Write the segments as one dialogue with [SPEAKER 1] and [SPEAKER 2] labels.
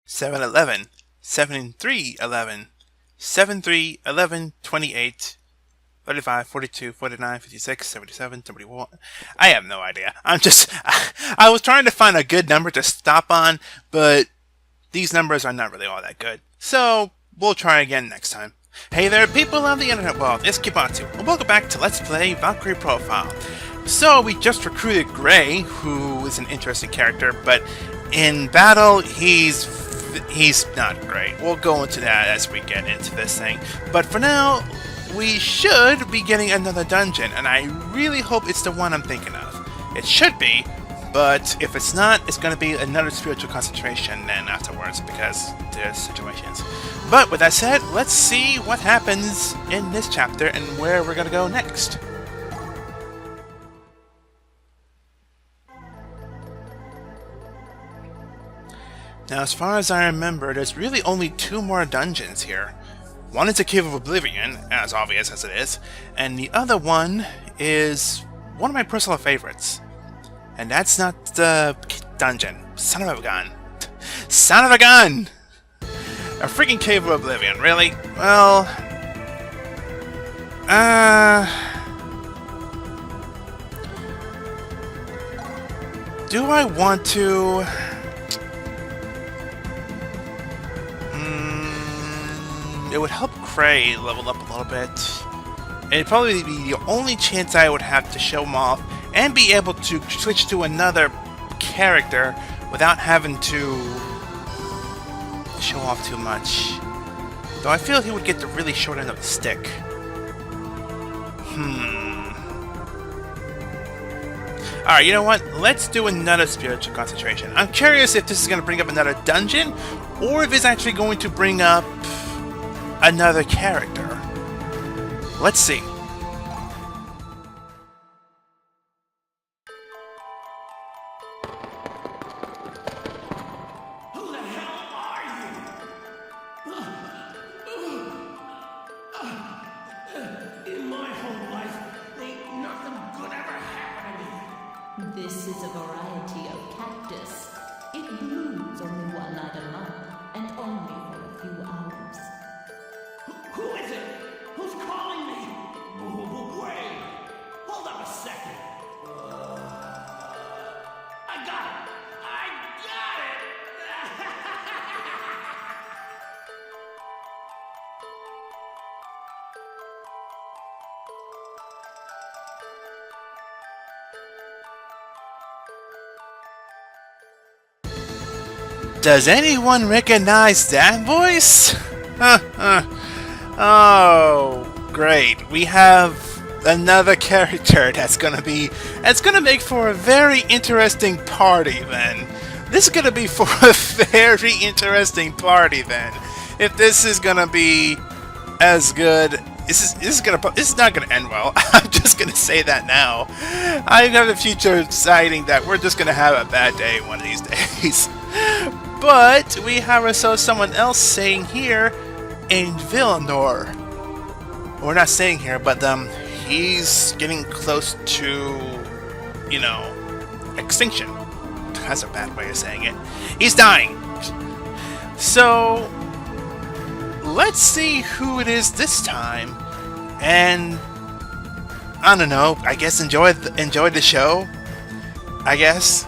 [SPEAKER 1] 711, 7311, 7311, 28, 35, 42, 49, 56, 77, 71. I have no idea. I was trying to find a good number to stop on, but these numbers are not really all that good. So, we'll try again next time. Hey there, people of the internet world, it's Kibatu, and welcome back to Let's Play Valkyrie Profile. So, we just recruited Gray, who is an interesting character, but in battle, he's not great. We'll go into that as we get into this thing. But for now, we should be getting another dungeon, and I really hope it's the one I'm thinking of. It should be, but if it's not, it's going to be another spiritual concentration then afterwards, because there's situations. But with that said, let's see what happens in this chapter and where we're going to go next. Now, as far as I remember, there's really only two more dungeons here. One is the Cave of Oblivion, as obvious as it is, and the other one is one of my personal favorites. And that's not the dungeon. Son of a gun. Son of a gun! A freaking Cave of Oblivion, really? Well... do I want to... it would help Cray level up a little bit. It'd probably be the only chance I would have to show him off and be able to switch to another character without having to show off too much. Though I feel he would get the really short end of the stick. Alright, you know what? Let's do another spiritual concentration. I'm curious if this is going to bring up another dungeon, or if it's actually going to bring up another character. Let's see.
[SPEAKER 2] Who the hell are you? In my whole life, ain't nothing good ever happened to me.
[SPEAKER 3] This is a variety of cactus. It blooms only one night a month, and only for a few hours.
[SPEAKER 2] Who is it? Who's calling me? Gray. Hold up a second. I got it. I got
[SPEAKER 1] it! Does anyone recognize that voice? Oh, great. We have another character that's gonna make for a very interesting party then. This is gonna be for a very interesting party then. If this is gonna be as good, this is not gonna end well. I'm just gonna say that now. I have a future deciding that we're just gonna have a bad day one of these days. But we have ourselves someone else saying here in Villanor. We're not staying here, but he's getting close to, you know, extinction. That's a bad way of saying it. He's dying. So let's see who it is this time, and I don't know. I guess enjoy the show. I guess.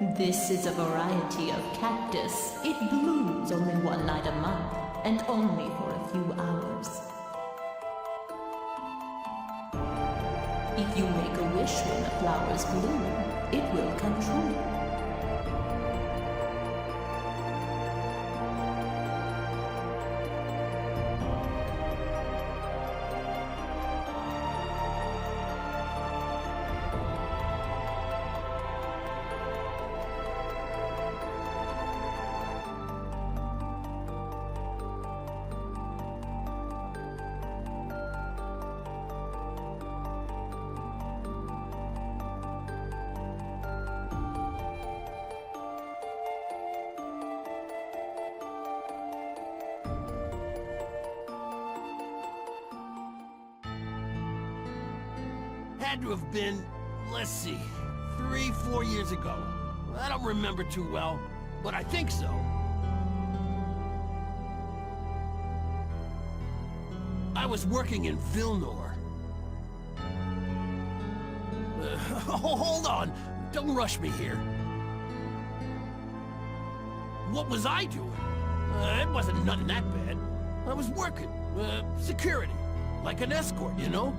[SPEAKER 3] This is a variety of cactus. It blooms only one night a month, and only for a few hours. If you make a wish when the flowers bloom, it will come true.
[SPEAKER 2] Had to have been, let's see, 3-4 years ago. I don't remember too well, but I think so. I was working in Vilnor. Hold on, don't rush me here. What was I doing? It wasn't nothing that bad. I was working, security, like an escort, you know?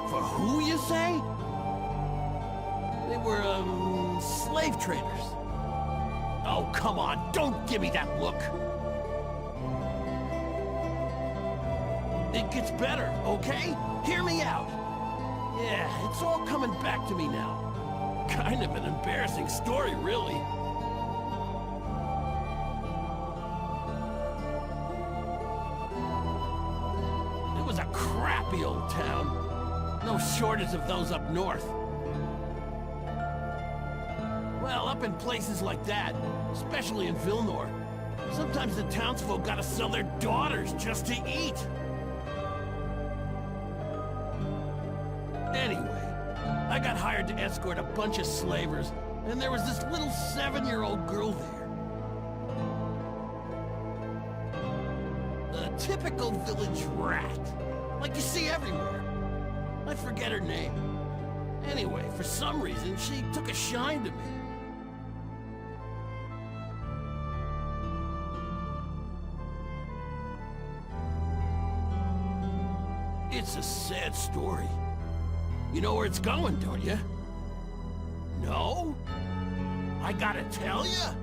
[SPEAKER 2] For who, you say? They were, slave traders. Oh, come on, don't give me that look. It gets better, okay? Hear me out. Yeah, it's all coming back to me now. Kind of an embarrassing story, really. It was a crappy old town. No shortage of those up north. Well, up in places like that, especially in Vilnor, sometimes the townsfolk gotta sell their daughters just to eat. Anyway, I got hired to escort a bunch of slavers, and there was this little 7-year-old girl there. A typical village rat, like you see everywhere. I forget her name. Anyway, for some reason, she took a shine to me. It's a sad story. You know where it's going, don't you? No? I gotta tell you?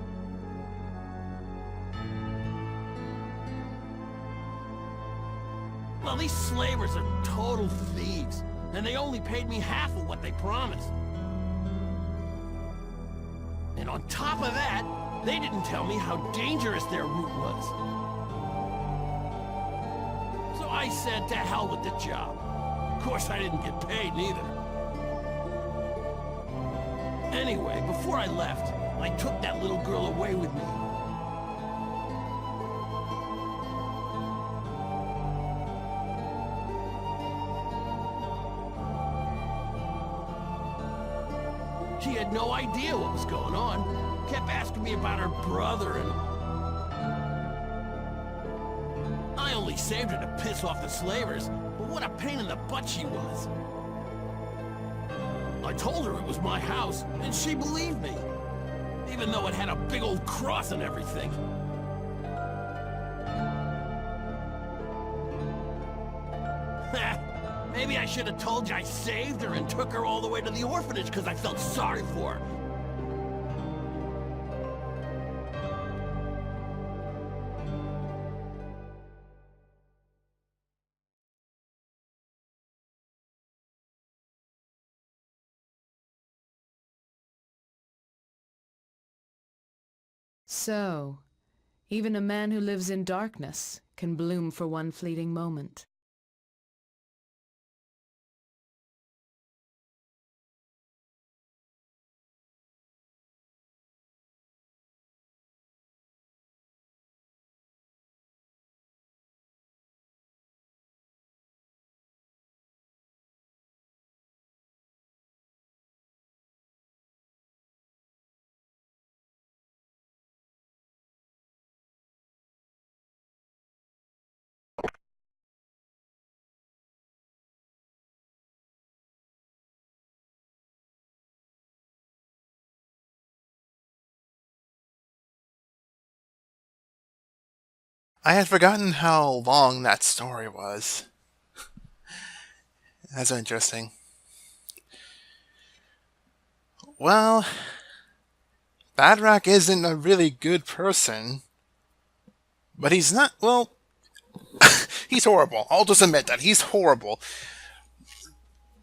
[SPEAKER 2] Well, these slavers are total thieves, and they only paid me half of what they promised. And on top of that, they didn't tell me how dangerous their route was. So I said to hell with the job. Of course, I didn't get paid neither. Anyway, before I left, I took that little girl away with me. She had no idea what was going on. Kept asking me about her brother and... I only saved her to piss off the slavers, but what a pain in the butt she was. I told her it was my house, and she believed me. Even though it had a big old cross and everything. Maybe I should have told you I saved her and took her all the way to the orphanage because I felt sorry for her.
[SPEAKER 4] So, even a man who lives in darkness can bloom for one fleeting moment.
[SPEAKER 1] I had forgotten how long that story was. That's interesting. Well, Badrach isn't a really good person, but he's not, well, he's horrible. I'll just admit that. He's horrible.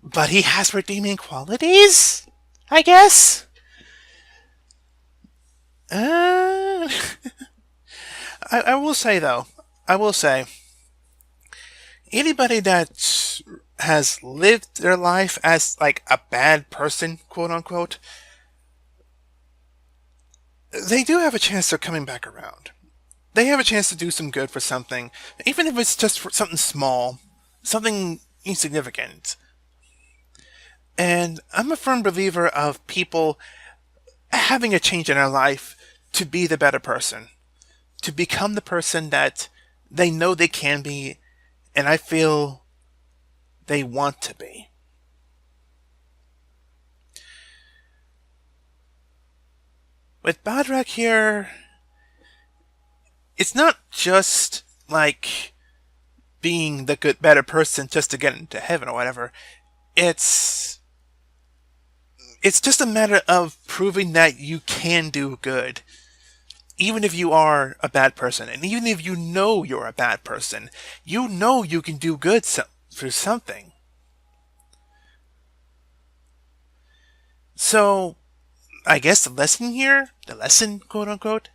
[SPEAKER 1] But he has redeeming qualities, I guess? I will say, though, anybody that has lived their life as, like, a bad person, quote-unquote, they do have a chance of coming back around. They have a chance to do some good for something, even if it's just for something small, something insignificant. And I'm a firm believer of people having a change in their life to be the better person, to become the person that they know they can be, and I feel they want to be. With Badrach here, it's not just like being the good, better person just to get into heaven or whatever. It's just a matter of proving that you can do good. Even if you are a bad person, and even if you know you're a bad person, you know you can do good for something. So, I guess the lesson, quote unquote,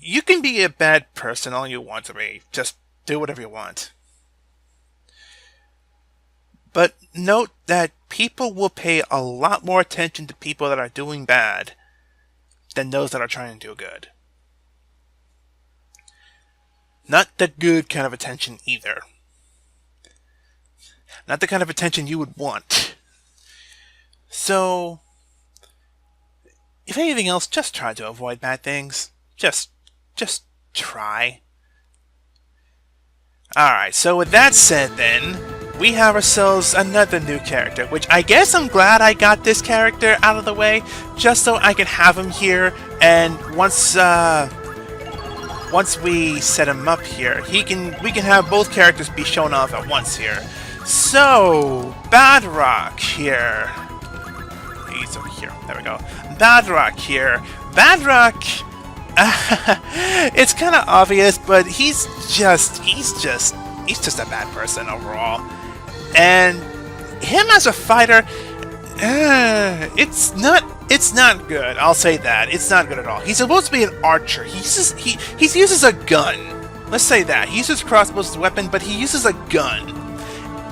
[SPEAKER 1] you can be a bad person all you want to be. Just do whatever you want. But note that people will pay a lot more attention to people that are doing bad than those that are trying to do good. Not the good kind of attention either. Not the kind of attention you would want. So, if anything else, just try to avoid bad things. Just try. Alright, so with that said then, we have ourselves another new character, which I guess I'm glad I got this character out of the way, just so I can have him here, and once we set him up here, we can have both characters be shown off at once here. So, Badrach here. He's over here. There we go. Badrach here. Badrach, it's kind of obvious, but he's just a bad person overall. And him as a fighter, it's not good. I'll say that. It's not good at all. He's supposed to be an archer. He uses a gun. Let's say that. He uses crossbows as a weapon, but he uses a gun.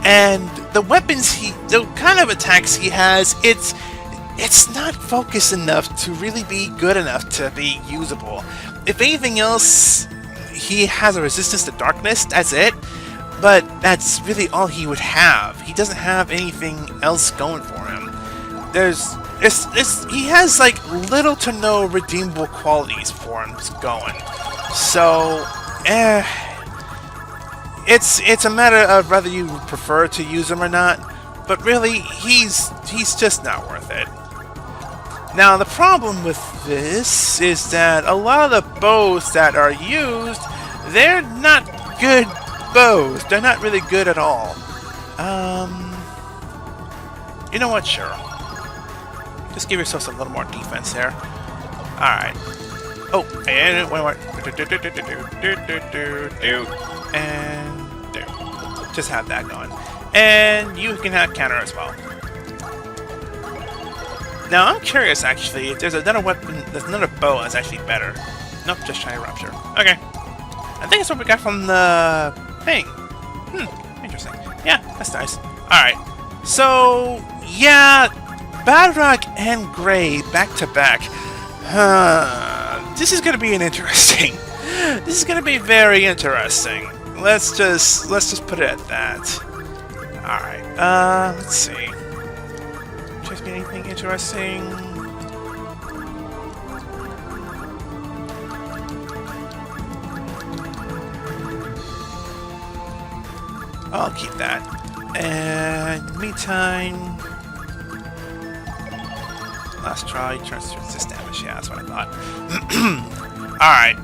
[SPEAKER 1] And the weapons the kind of attacks he has, it's not focused enough to really be good enough to be usable. If anything else, he has a resistance to darkness, that's it. But that's really all he would have. He doesn't have anything else going for him. He has like little to no redeemable qualities for him going. So, it's a matter of whether you prefer to use him or not. But really, he's just not worth it. Now, the problem with this is that a lot of the bows that are used, they're not good bows. They're not really good at all. You know what? Sure. Just give yourself a little more defense there. Alright. Oh, and wait. And do. Just have that going. And you can have counter as well. Now, I'm curious, actually, if there's another weapon, there's another bow that's actually better. Nope, just try Rupture. Okay. I think that's what we got from the thing. Interesting. Yeah, that's nice. Alright. So, yeah, Badrach and Grey back to back. This is going to be interesting. This is going to be very interesting. Let's just put it at that. Alright, let's see. Just anything interesting? I'll keep that. And meantime, last try, transfer resist damage. Yeah, that's what I thought. Alright.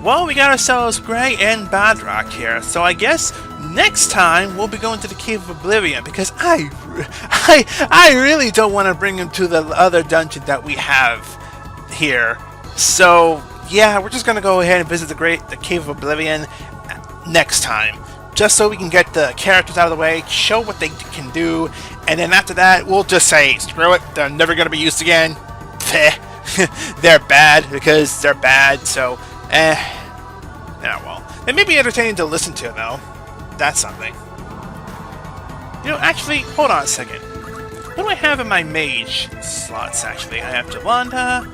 [SPEAKER 1] Well, we got ourselves Gray and Badrach here, so I guess next time we'll be going to the Cave of Oblivion, because I really don't want to bring him to the other dungeon that we have here. So yeah, we're just gonna go ahead and visit the Cave of Oblivion next time, just so we can get the characters out of the way, show what they can do, and then after that we'll just say screw it, they're never gonna be used again. They're bad because they're bad, so yeah, well, they may be entertaining to listen to though. That's something. You know, actually, hold on a second. What do I have in my mage slots, actually? I have Jolanda,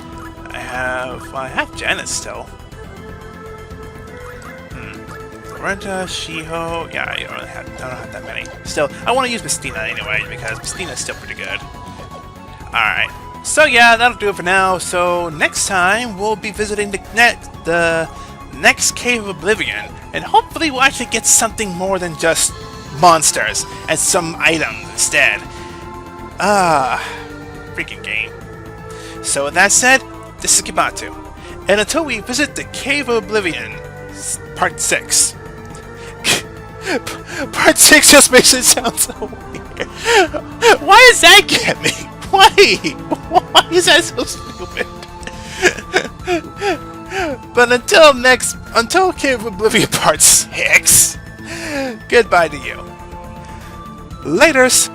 [SPEAKER 1] I have Janice still. Renta, Shiho, yeah, I don't have that many. Still, I want to use Mistina anyway, because Mistina's still pretty good. Alright, so yeah, that'll do it for now. So next time, we'll be visiting the next Cave of Oblivion, and hopefully we'll actually get something more than just monsters, and some items instead. Freaking game. So with that said, this is Kibatu, and until we visit the Cave of Oblivion, Part 6. Part 6 just makes it sound so weird. Why does that get me? Why? Why is that so stupid? But until Cave of Oblivion Part 6, goodbye to you. Laters!